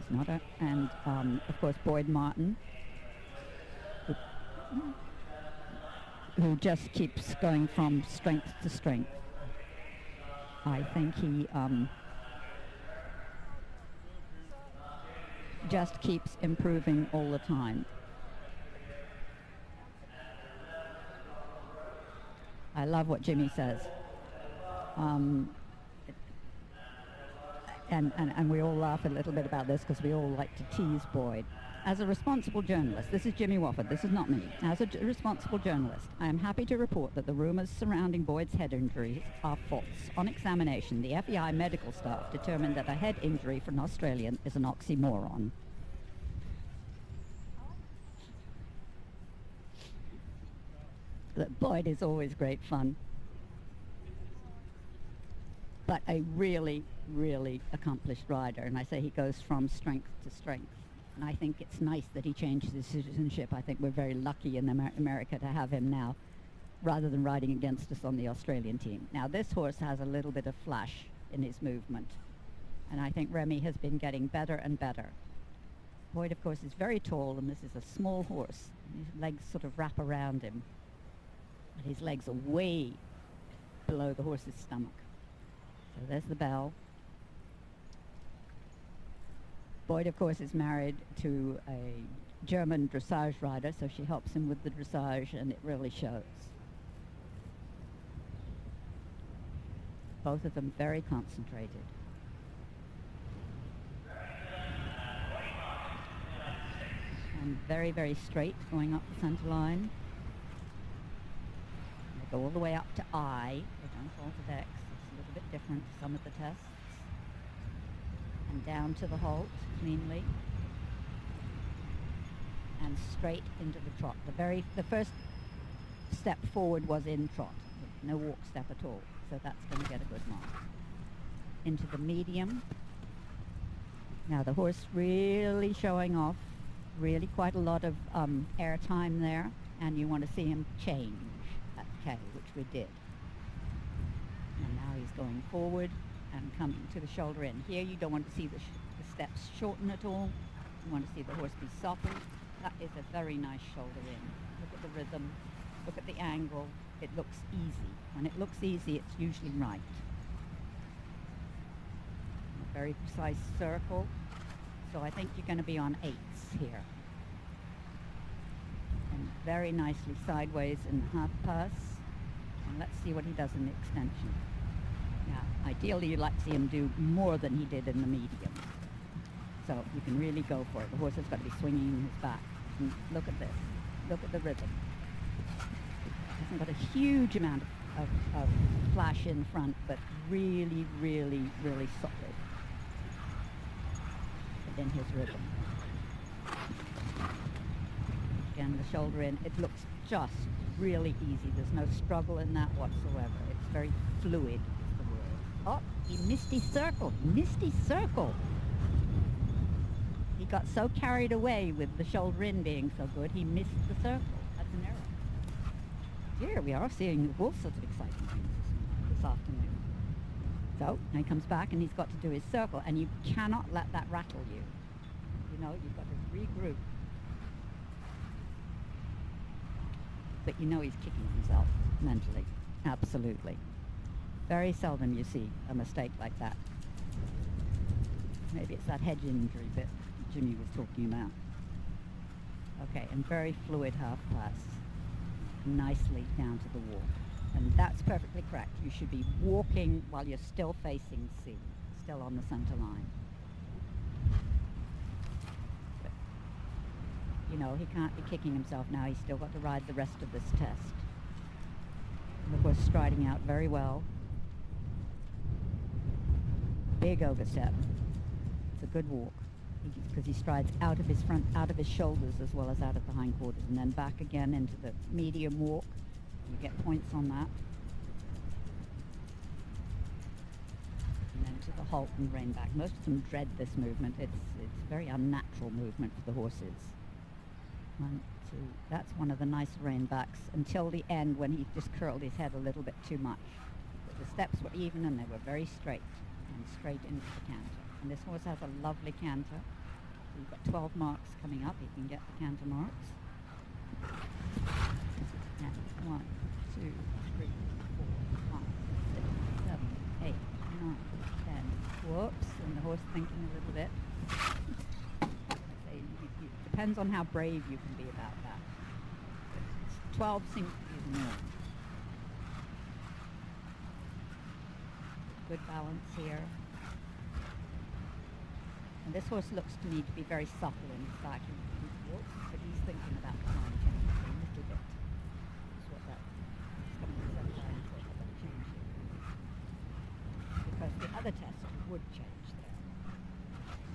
He's not a, and of course Boyd Martin, who just keeps going from strength to strength. I think he just keeps improving all the time. I love what Jimmy says. And we all laugh a little bit about this because we all like to tease Boyd. As a responsible journalist, this is Jimmy Wofford, this is not me. As a responsible journalist, I am happy to report that the rumors surrounding Boyd's head injuries are false. On examination, the FEI medical staff determined that a head injury for an Australian is an oxymoron. That Boyd is always great fun. But a really, really accomplished rider, and I say he goes from strength to strength. And I think it's nice that he changed his citizenship. I think we're very lucky in America to have him now, rather than riding against us on the Australian team. Now, this horse has a little bit of flash in his movement, and I think Remy has been getting better and better. Boyd, of course, is very tall, and this is a small horse. His legs sort of wrap around him, but his legs are way below the horse's stomach. So there's the bell. Boyd, of course, is married to a German dressage rider, so she helps him with the dressage, and it really shows. Both of them very concentrated. And very, very straight going up the center line. And they go all the way up to I. They don't fall to X. It's a little bit different to some of the tests. And down to the halt cleanly, and straight into the trot. The first step forward was in trot, no walk step at all, so that's going to get a good mark. Into the medium. Now the horse really showing off, really quite a lot of air time there, and you want to see him change at K, which we did. And now he's going forward and coming to the shoulder in. Here you don't want to see the steps shorten at all. You want to see the horse be softened. That is a very nice shoulder in. Look at the rhythm, look at the angle. It looks easy. When it looks easy, it's usually right. A very precise circle. So I think you're going to be on 8s here. And very nicely sideways in the half pass. And let's see what he does in the extension. Now, ideally you'd like to see him do more than he did in the medium. So you can really go for it. The horse has got to be swinging his back. And look at this. Look at the rhythm. Hasn't got a huge amount of flash in front, but really, really, really solid in his rhythm. Again, the shoulder in. It looks just really easy. There's no struggle in that whatsoever. It's very fluid. Oh, he missed his circle. He missed his circle. He got so carried away with the shoulder in being so good, he missed the circle. That's an error. Here we are seeing all sorts of exciting things this afternoon. So, now he comes back and he's got to do his circle, and you cannot let that rattle you. You know, you've got to regroup. But you know he's kicking himself mentally. Absolutely. Very seldom you see a mistake like that. Maybe it's that hedge injury that Jimmy was talking about. Okay, and very fluid half pass. Nicely down to the walk. And that's perfectly correct. You should be walking while you're still facing C, still on the center line. But, you know, he can't be kicking himself now. He's still got to ride the rest of this test. And of course, striding out very well. Big overstep. It's a good walk because he strides out of his front, out of his shoulders as well as out of the hindquarters, and then back again into the medium walk. You get points on that. And then to the halt and rein back. Most of them dread this movement. It's a very unnatural movement for the horses. 1, 2. That's one of the nice rein backs until the end when he just curled his head a little bit too much. But the steps were even and they were very straight and straight into the canter. And this horse has a lovely canter. So you've got 12 marks coming up. You can get the canter marks. And 1, 2, 3, 4, 5, 6, 7, 8, 9, 10. Whoops, and the horse thinking a little bit. Depends on how brave you can be about that. 12 seems to be the norm. Good balance here. And this horse looks to me to be very supple in his back and whoops, but he's thinking about the line change a little bit. That's what that is coming to that line so it's going to change here. Because the other test would change there.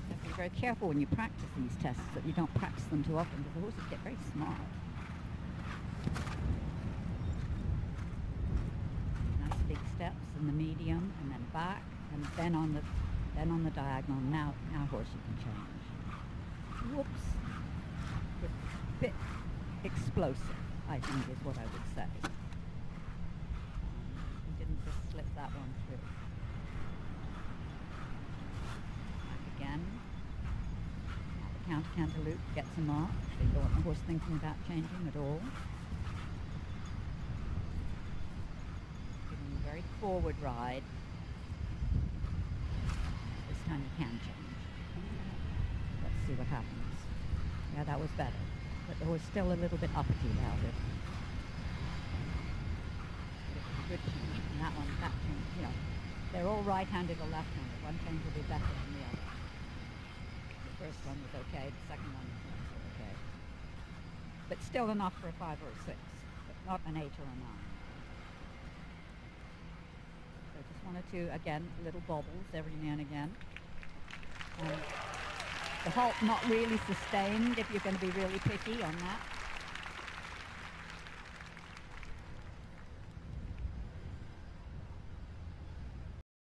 You have to be very careful when you practice these tests that you don't practice them too often because the horses get very smart. Nice big steps in the medium and then back and then on the diagonal. Now horse you can change. Whoops. A bit explosive, I think is what I would say. He didn't just slip that one through. Again. Now the counter loop gets a mark, so you don't want the horse thinking about changing at all. Giving him a very forward ride. This time you can change. Let's see what happens. Yeah, that was better. But the horse still a little bit uppity about it. But it was a good change. And that change, you know, they're all right-handed or left-handed. One change will be better than the other. The first one was okay, the second one was not so okay. But still enough for a 5 or a 6, but not an 8 or a 9. So just wanted to, again, little bobbles every now and again. The halt not really sustained if you're going to be really picky on that.